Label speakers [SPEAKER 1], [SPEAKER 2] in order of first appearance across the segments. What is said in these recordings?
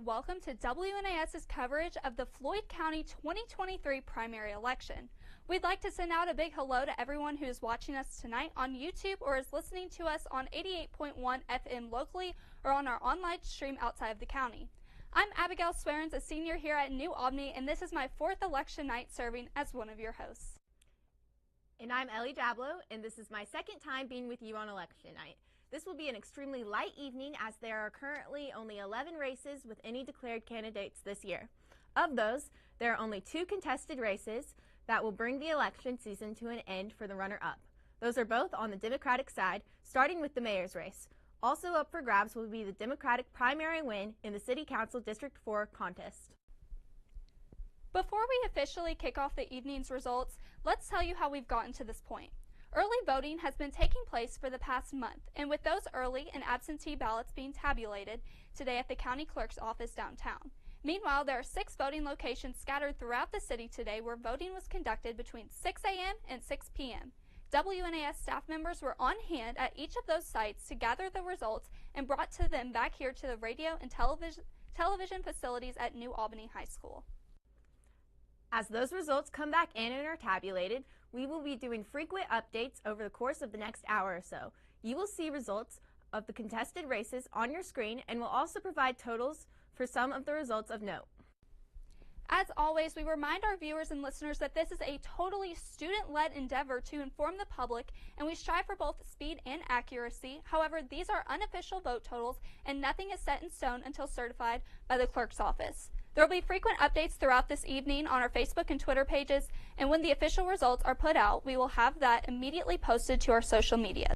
[SPEAKER 1] welcome to WNAS's coverage of the Floyd County 2023 primary election. We'd like to send out a big hello to everyone who is watching us tonight on YouTube or is listening to us on 88.1 FM locally or on our online stream outside of the county. I'm Abigail Swearens, a senior here at New Albany, and this is my fourth election night serving as one of your hosts.
[SPEAKER 2] And I'm Ellie Dablow, and this is my second time being with you on election night. This will be an extremely light evening as there are currently only 11 races with any declared candidates this year. Of those, there are only 2 contested races that will bring the election season to an end for the runner-up. Those are both on the Democratic side, starting with the mayor's race. Also up for grabs will be the Democratic primary win in the City Council District 4 contest.
[SPEAKER 1] Before we officially kick off the evening's results, let's tell you how we've gotten to this point. Early voting has been taking place for the past month, and with those early and absentee ballots being tabulated today at the county clerk's office downtown. Meanwhile, there are 6 voting locations scattered throughout the city today where voting was conducted between 6 a.m. and 6 p.m. WNAS staff members were on hand at each of those sites to gather the results and brought to them back here to the radio and television facilities at New Albany High School.
[SPEAKER 2] As those results come back in and are tabulated, we will be doing frequent updates over the course of the next hour or so. You will see results of the contested races on your screen and will also provide totals for some of the results of note.
[SPEAKER 1] As always, we remind our viewers and listeners that this is a totally student-led endeavor to inform the public, and we strive for both speed and accuracy. However, these are unofficial vote totals, and nothing is set in stone until certified by the clerk's office. There will be frequent updates throughout this evening on our Facebook and Twitter pages, and when the official results are put out, we will have that immediately posted to our social media.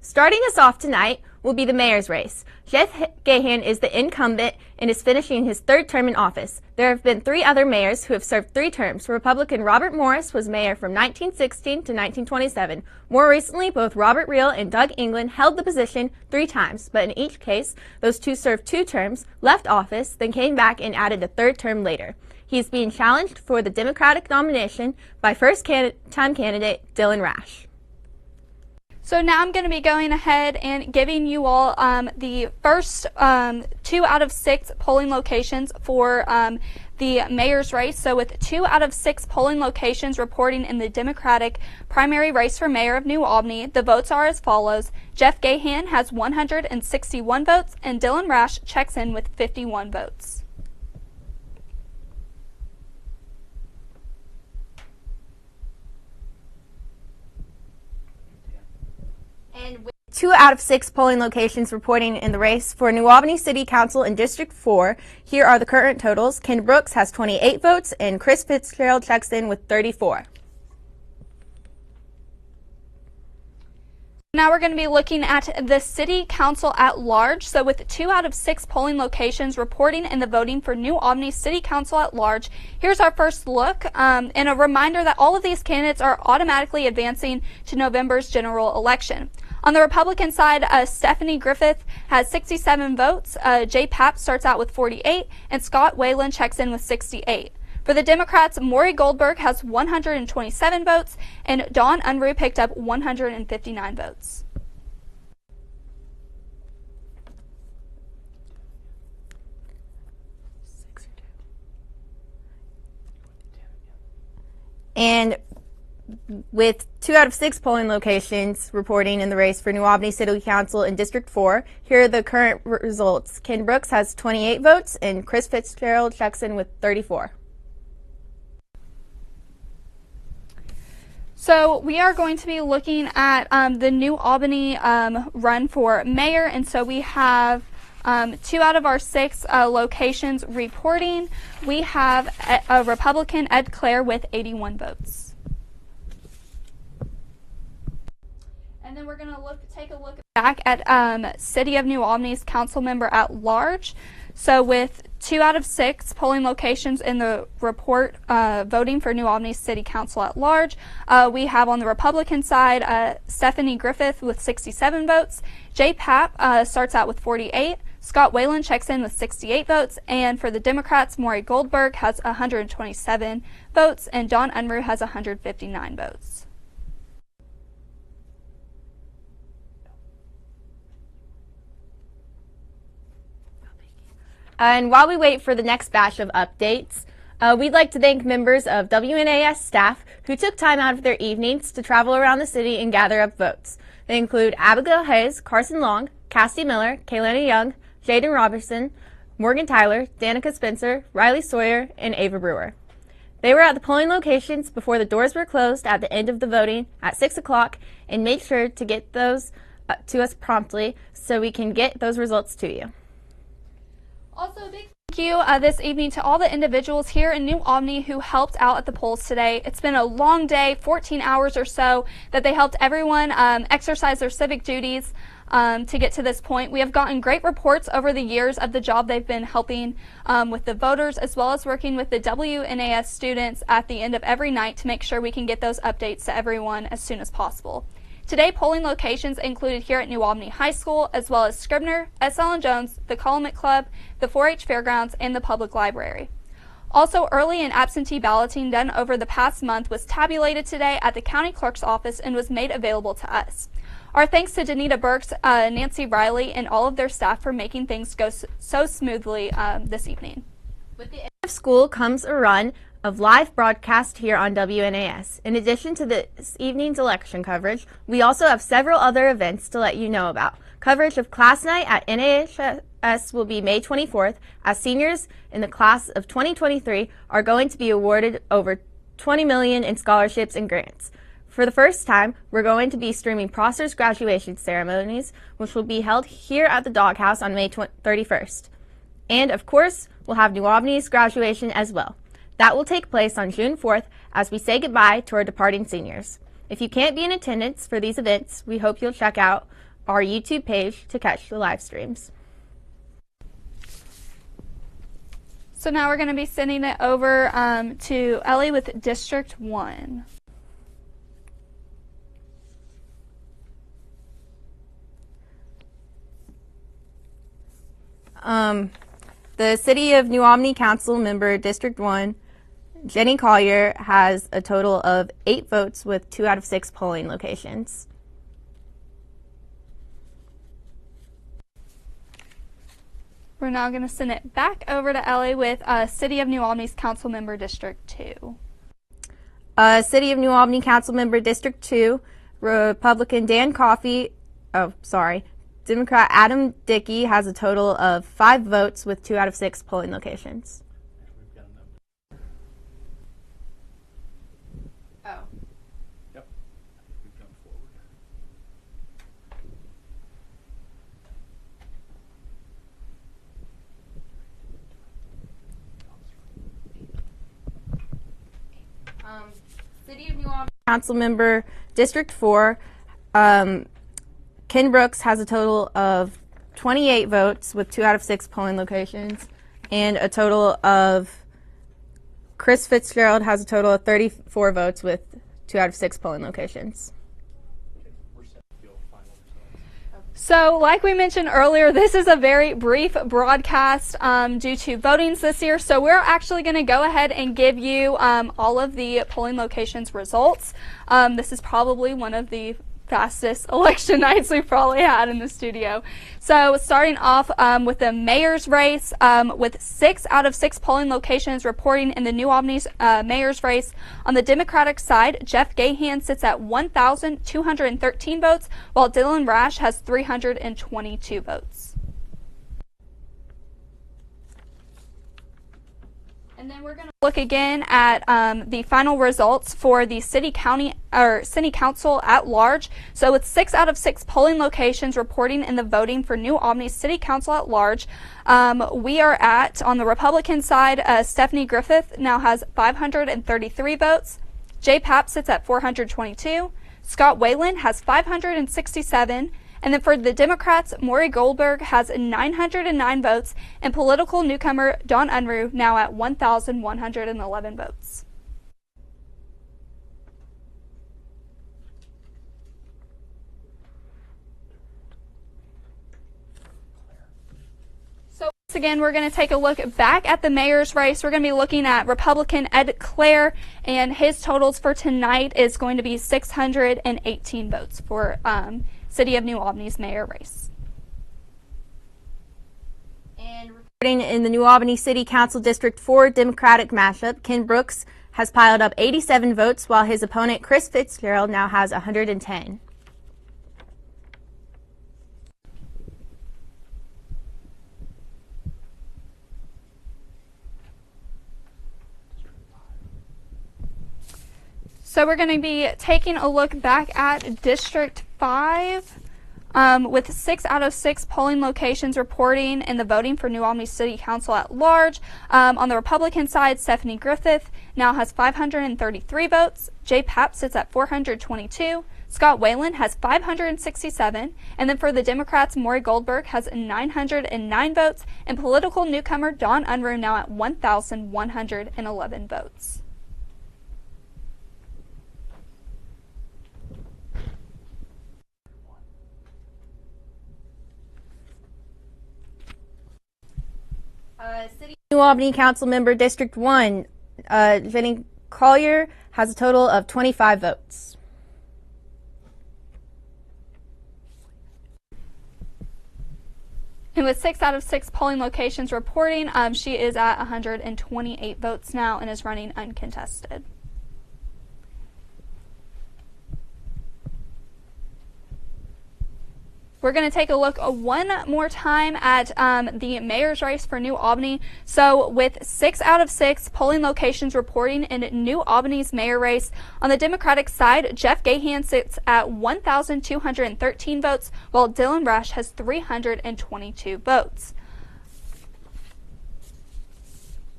[SPEAKER 2] Starting us off tonight will be the mayor's race. Jeff Gahan is the incumbent and is finishing his 3rd term in office. There have been 3 other mayors who have served 3 terms. Republican Robert Morris was mayor from 1916 to 1927. More recently, both Robert Reel and Doug England held the position 3 times, but in each case, those 2 served 2 terms, left office, then came back and added a 3rd term later. He is being challenged for the Democratic nomination by first-time candidate Dylan Rash.
[SPEAKER 1] So now I'm going to be going ahead and giving you all the first 2 out of 6 polling locations for the mayor's race. So with 2 out of 6 polling locations reporting in the Democratic primary race for mayor of New Albany, the votes are as follows. Jeff Gahan has 161 votes and Dylan Rash checks in with 51 votes.
[SPEAKER 2] And with 2 out of 6 polling locations reporting in the race for New Albany City Council in District 4, here are the current totals. Ken Brooks has 28 votes and Chris Fitzgerald checks in with 34.
[SPEAKER 1] Now we're going to be looking at the City Council at large. So with 2 out of 6 polling locations reporting in the voting for New Albany City Council at large, here's our first look and a reminder that all of these candidates are automatically advancing to November's general election. On the Republican side, Stephanie Griffith has 67 votes, Jay Papp starts out with 48, and Scott Whalen checks in with 68. For the Democrats, Maury Goldberg has 127 votes, and Dawn Unruh picked up 159 votes.
[SPEAKER 2] And with 2 out of 6 polling locations reporting in the race for New Albany City Council in District 4, here are the current results. Ken Brooks has 28 votes and Chris Fitzgerald checks in with 34.
[SPEAKER 1] So we are going to be looking at the New Albany run for mayor, and so we have 2 out of our 6 locations reporting. We have a Republican, Ed Clare, with 81 votes. And then we're going to take a look back at City of New Albany's council member at large. So with 2 out of 6 polling locations in the report voting for New Albany City Council at large, we have on the Republican side Stephanie Griffith with 67 votes. Jay Papp starts out with 48. Scott Whalen checks in with 68 votes. And for the Democrats, Maury Goldberg has 127 votes, and Dawn Unruh has 159 votes.
[SPEAKER 2] And while we wait for the next batch of updates, we'd like to thank members of WNAS staff who took time out of their evenings to travel around the city and gather up votes. They include Abigail Hayes, Carson Long, Cassidy Miller, Kaylana Young, Jaden Robertson, Morgan Tyler, Danica Spencer, Riley Sawyer, and Ava Brewer. They were at the polling locations before the doors were closed at the end of the voting at 6 o'clock and made sure to get those to us promptly so we can get those results to you.
[SPEAKER 1] Also, a big thank you this evening to all the individuals here in New Albany who helped out at the polls today. It's been a long day, 14 hours or so, that they helped everyone exercise their civic duties to get to this point. We have gotten great reports over the years of the job they've been helping with the voters, as well as working with the WNAS students at the end of every night to make sure we can get those updates to everyone as soon as possible. Today, polling locations included here at New Albany High School, as well as Scribner, S.L. Jones, the Calumet Club, the 4-H Fairgrounds, and the Public Library. Also, early and absentee balloting done over the past month was tabulated today at the county clerk's office and was made available to us. Our thanks to Danita Burks, Nancy Riley, and all of their staff for making things go so smoothly this evening.
[SPEAKER 2] With the end of school comes a run of live broadcast here on WNAS. In addition to this evening's election coverage, we also have several other events to let you know about. Coverage of class night at NAHS will be May 24th, as seniors in the class of 2023 are going to be awarded over $20 million in scholarships and grants. For the first time, we're going to be streaming Prosser's graduation ceremonies, which will be held here at the Doghouse on May 31st. And of course, we'll have New Albany's graduation as well. That will take place on June 4th as we say goodbye to our departing seniors. If you can't be in attendance for these events, we hope you'll check out our YouTube page to catch the live streams.
[SPEAKER 1] So now we're going to be sending it over to Ellie with District 1.
[SPEAKER 2] The City of New Albany Council member District 1, Jenny Collier, has a total of 8 votes with 2 out of 6 polling locations.
[SPEAKER 1] We're now going to send it back over to Ellie with City of New Albany's Council member District 2.
[SPEAKER 2] City of New Albany Council member District 2, Republican Democrat Adam Dickey has a total of 5 votes with 2 out of 6 polling locations.
[SPEAKER 1] Oh.
[SPEAKER 3] Yep. We've gone forward.
[SPEAKER 2] City of New Albany Council member District 4, Ken Brooks has a total of 28 votes with 2 out of 6 polling locations, and a total of Chris Fitzgerald has a total of 34 votes with 2 out of 6 polling locations.
[SPEAKER 1] So, like we mentioned earlier, this is a very brief broadcast due to votings this year. So we're actually going to go ahead and give you all of the polling locations results. This is probably one of the fastest election nights we've probably had in the studio. So starting off with the mayor's race, with 6 out of 6 polling locations reporting in the New Albany's mayor's race. On the Democratic side, Jeff Gahan sits at 1,213 votes, while Dylan Rash has 322 votes. And then we're going to look again at the final results for the city council at large. So with 6 out of 6 polling locations reporting in the voting for New Albany City Council at large, we are at, on the Republican side, Stephanie Griffith now has 533 votes. Jay Papp sits at 422. Scott Whalen has 567. And then for the Democrats, Maury Goldberg has 909 votes, and political newcomer Don Unruh now at 1,111 votes. So once again, we're going to take a look back at the mayor's race. We're going to be looking at Republican Ed Clare, and his totals for tonight is going to be 618 votes for City of New Albany's mayor race.
[SPEAKER 2] And In the New Albany City Council District 4 Democratic matchup, Ken Brooks has piled up 87 votes, while his opponent, Chris Fitzgerald, now has 110.
[SPEAKER 1] So we're going to be taking a look back at District 5 with 6 out of 6 polling locations reporting in the voting for New Albany City Council at large. On the Republican side, Stephanie Griffith now has 533 votes. Jay Papp sits at 422. Scott Whalen has 567. And then for the Democrats, Maury Goldberg has 909 votes. And political newcomer Dawn Unruh now at 1,111 votes.
[SPEAKER 2] City New Albany Council Member District 1, Jenny Collier has a total of 25 votes.
[SPEAKER 1] And with 6 out of 6 polling locations reporting, she is at 128 votes now and is running uncontested. We're going to take a look one more time at the mayor's race for New Albany. So with 6 out of 6 polling locations reporting in New Albany's mayor race, on the Democratic side, Jeff Gahan sits at 1,213 votes, while Dylan Rush has 322 votes.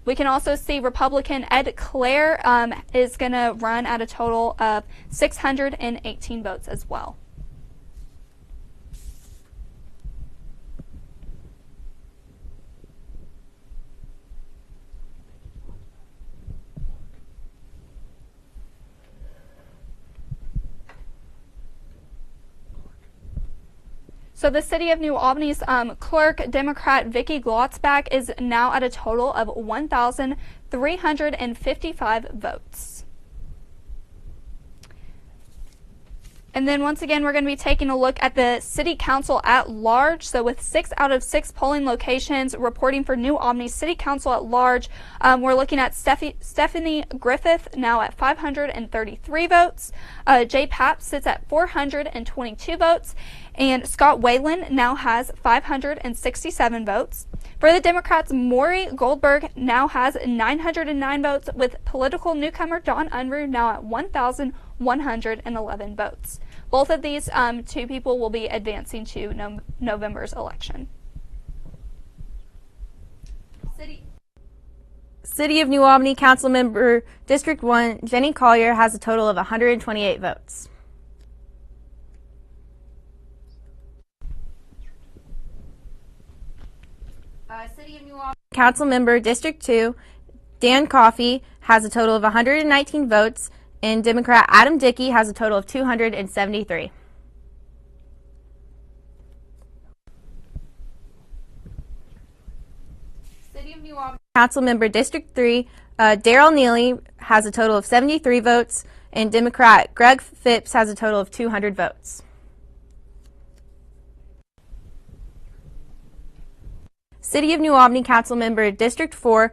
[SPEAKER 1] We can also see Republican Ed Clare is going to run at a total of 618 votes as well. So the City of New Albany's clerk, Democrat Vicki Glotzback, is now at a total of 1,355 votes. And then once again, we're going to be taking a look at the City Council at large. So with 6 out of 6 polling locations reporting for New Albany City Council at large, we're looking at Stephanie Griffith now at 533 votes. Jay Papp sits at 422 votes. And Scott Whalen now has 567 votes. For the Democrats, Maury Goldberg now has 909 votes, with political newcomer Dawn Unruh now at 1,111 votes. Both of these two people will be advancing to November's election.
[SPEAKER 2] City of New Albany Council Member District 1, Jenny Collier has a total of 128 votes. City of New Albany Council Member District 2, Dan Coffey has a total of 119 votes, and Democrat Adam Dickey has a total of 273. City of New Albany Council Member District 3, Darrell Neely has a total of 73 votes, and Democrat Greg Phipps has a total of 200 votes. City of New Albany Council Member District 4,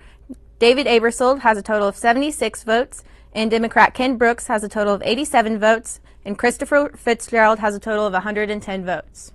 [SPEAKER 2] David Abersold has a total of 76 votes, and Democrat Ken Brooks has a total of 87 votes, and Christopher Fitzgerald has a total of 110 votes.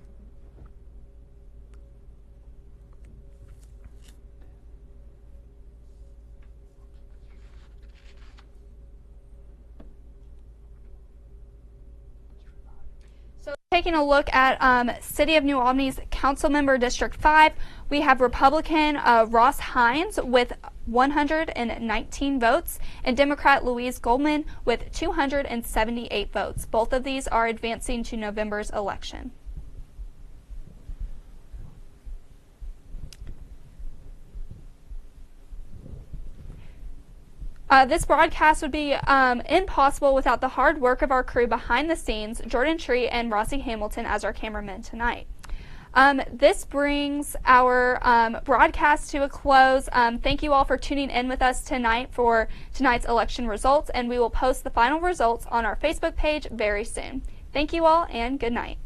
[SPEAKER 1] So taking a look at City of New Albany's Councilmember District 5, we have Republican Ross Hines with 119 votes and Democrat Louise Goldman with 278 votes. Both of these are advancing to November's election. This broadcast would be impossible without the hard work of our crew behind the scenes, Jordan Tree and Rossi Hamilton as our cameramen tonight. This brings our broadcast to a close. Thank you all for tuning in with us tonight for tonight's election results, and we will post the final results on our Facebook page very soon. Thank you all, and good night.